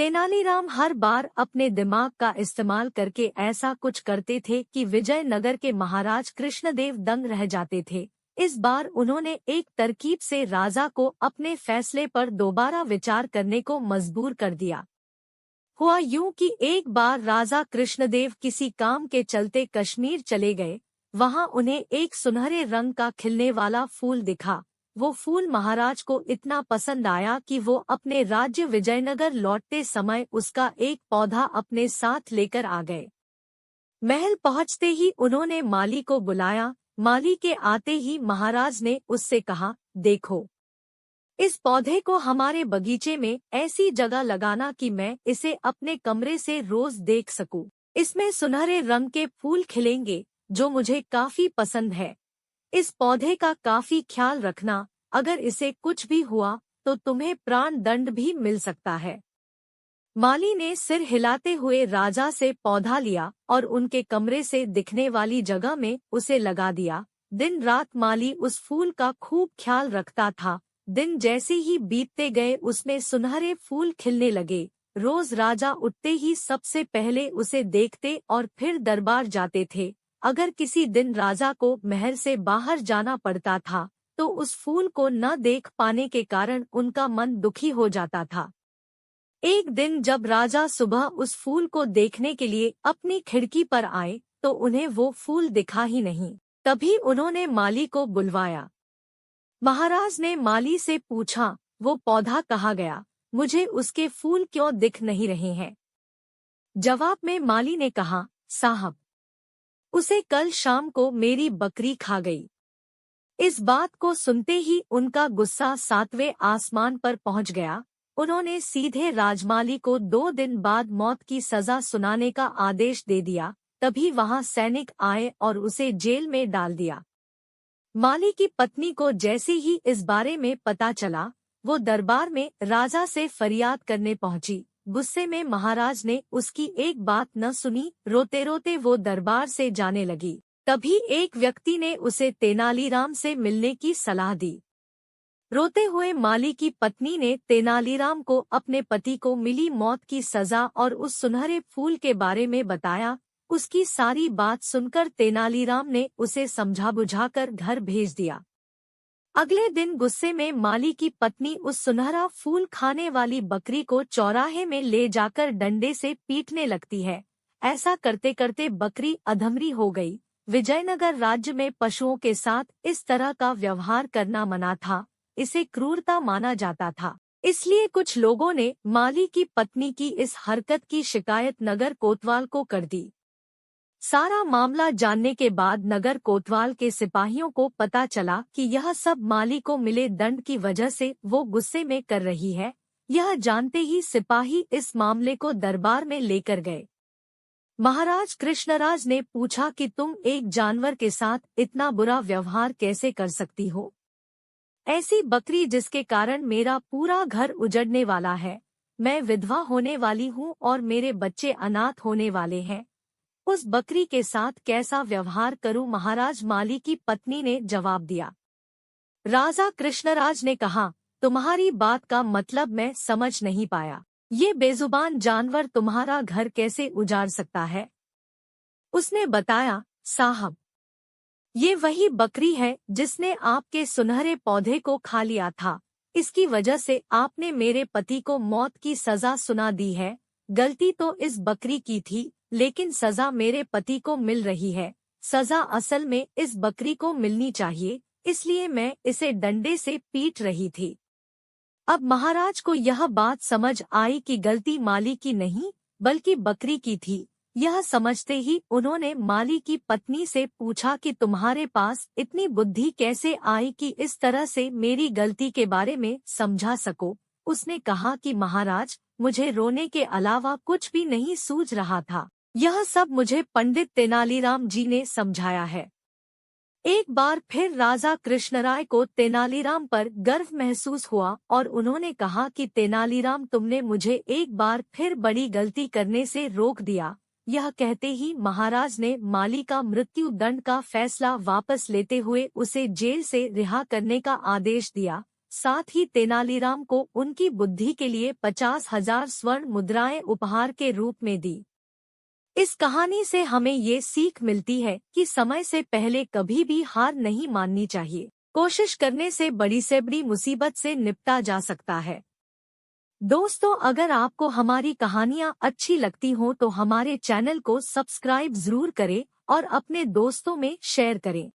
तेनालीराम हर बार अपने दिमाग का इस्तेमाल करके ऐसा कुछ करते थे कि विजयनगर के महाराज कृष्णदेव दंग रह जाते थे। इस बार उन्होंने एक तरकीब से राजा को अपने फैसले पर दोबारा विचार करने को मजबूर कर दिया। हुआ यूं कि एक बार राजा कृष्णदेव किसी काम के चलते कश्मीर चले गए। वहां उन्हें एक सुनहरे रंग का खिलने वाला फूल दिखा। वो फूल महाराज को इतना पसंद आया कि वो अपने राज्य विजयनगर लौटते समय उसका एक पौधा अपने साथ लेकर आ गए। महल पहुंचते ही उन्होंने माली को बुलाया। माली के आते ही महाराज ने उससे कहा, देखो, इस पौधे को हमारे बगीचे में ऐसी जगह लगाना कि मैं इसे अपने कमरे से रोज देख सकूं। इसमें सुनहरे रंग के फूल खिलेंगे जो मुझे काफी पसंद है। इस पौधे का काफी ख्याल रखना, अगर इसे कुछ भी हुआ तो तुम्हें प्राण दंड भी मिल सकता है। माली ने सिर हिलाते हुए राजा से पौधा लिया और उनके कमरे से दिखने वाली जगह में उसे लगा दिया। दिन रात माली उस फूल का खूब ख्याल रखता था। दिन जैसे ही बीतते गए उसमें सुनहरे फूल खिलने लगे। रोज राजा उठते ही सबसे पहले उसे देखते और फिर दरबार जाते थे। अगर किसी दिन राजा को महल से बाहर जाना पड़ता था तो उस फूल को न देख पाने के कारण उनका मन दुखी हो जाता था। एक दिन जब राजा सुबह उस फूल को देखने के लिए अपनी खिड़की पर आए तो उन्हें वो फूल दिखा ही नहीं। तभी उन्होंने माली को बुलवाया। महाराज ने माली से पूछा, वो पौधा कहाँ गया? मुझे उसके फूल क्यों दिख नहीं रहे हैं? जवाब में माली ने कहा, साहब, उसे कल शाम को मेरी बकरी खा गई। इस बात को सुनते ही उनका गुस्सा 7वें आसमान पर पहुंच गया। उन्होंने सीधे राजमाली को 2 दिन बाद मौत की सजा सुनाने का आदेश दे दिया। तभी वहां सैनिक आए और उसे जेल में डाल दिया। माली की पत्नी को जैसे ही इस बारे में पता चला, वो दरबार में राजा से फरियाद करने पहुंची। गुस्से में महाराज ने उसकी एक बात न सुनी। रोते रोते वो दरबार से जाने लगी। तभी एक व्यक्ति ने उसे तेनालीराम से मिलने की सलाह दी। रोते हुए माली की पत्नी ने तेनालीराम को अपने पति को मिली मौत की सजा और उस सुनहरे फूल के बारे में बताया। उसकी सारी बात सुनकर तेनालीराम ने उसे समझा बुझाकर घर भेज दिया। अगले दिन गुस्से में माली की पत्नी उस सुनहरा फूल खाने वाली बकरी को चौराहे में ले जाकर डंडे से पीटने लगती है। ऐसा करते करते बकरी अधमरी हो गई। विजयनगर राज्य में पशुओं के साथ इस तरह का व्यवहार करना मना था। इसे क्रूरता माना जाता था। इसलिए कुछ लोगों ने माली की पत्नी की इस हरकत की शिकायत नगर कोतवाल को कर दी। सारा मामला जानने के बाद नगर कोतवाल के सिपाहियों को पता चला कि यह सब माली को मिले दंड की वजह से वो गुस्से में कर रही है। यह जानते ही सिपाही इस मामले को दरबार में लेकर गए। महाराज कृष्णराज ने पूछा कि तुम एक जानवर के साथ इतना बुरा व्यवहार कैसे कर सकती हो? ऐसी बकरी जिसके कारण मेरा पूरा घर उजड़ने वाला है। मैं विधवा होने वाली हूँ और मेरे बच्चे अनाथ होने वाले हैं। उस बकरी के साथ कैसा व्यवहार करूं? महाराज माली की पत्नी ने जवाब दिया। राजा कृष्णराज ने कहा, तुम्हारी बात का मतलब मैं समझ नहीं पाया। ये बेजुबान जानवर तुम्हारा घर कैसे उजाड़ सकता है? उसने बताया, साहब, ये वही बकरी है जिसने आपके सुनहरे पौधे को खा लिया था। इसकी वजह से आपने मेरे पति को मौत की सजा सुना दी है। गलती तो इस बकरी की थी, लेकिन सजा मेरे पति को मिल रही है। सजा असल में इस बकरी को मिलनी चाहिए, इसलिए मैं इसे डंडे से पीट रही थी। अब महाराज को यह बात समझ आई कि गलती माली की नहीं बल्कि बकरी की थी। यह समझते ही उन्होंने माली की पत्नी से पूछा कि तुम्हारे पास इतनी बुद्धि कैसे आई कि इस तरह से मेरी गलती के बारे में समझा सको? उसने कहा कि महाराज, मुझे रोने के अलावा कुछ भी नहीं सूझ रहा था। यह सब मुझे पंडित तेनालीराम जी ने समझाया है। एक बार फिर राजा कृष्णराय को तेनालीराम पर गर्व महसूस हुआ और उन्होंने कहा कि तेनालीराम, तुमने मुझे एक बार फिर बड़ी गलती करने से रोक दिया। यह कहते ही महाराज ने माली का मृत्यु दंड का फैसला वापस लेते हुए उसे जेल से रिहा करने का आदेश दिया। साथ ही तेनालीराम को उनकी बुद्धि के लिए 50,000 स्वर्ण मुद्राएं उपहार के रूप में दी। इस कहानी से हमें ये सीख मिलती है कि समय से पहले कभी भी हार नहीं माननी चाहिए। कोशिश करने से बड़ी मुसीबत से निपटा जा सकता है। दोस्तों, अगर आपको हमारी कहानियाँ अच्छी लगती हों तो हमारे चैनल को सब्सक्राइब जरूर करें और अपने दोस्तों में शेयर करें।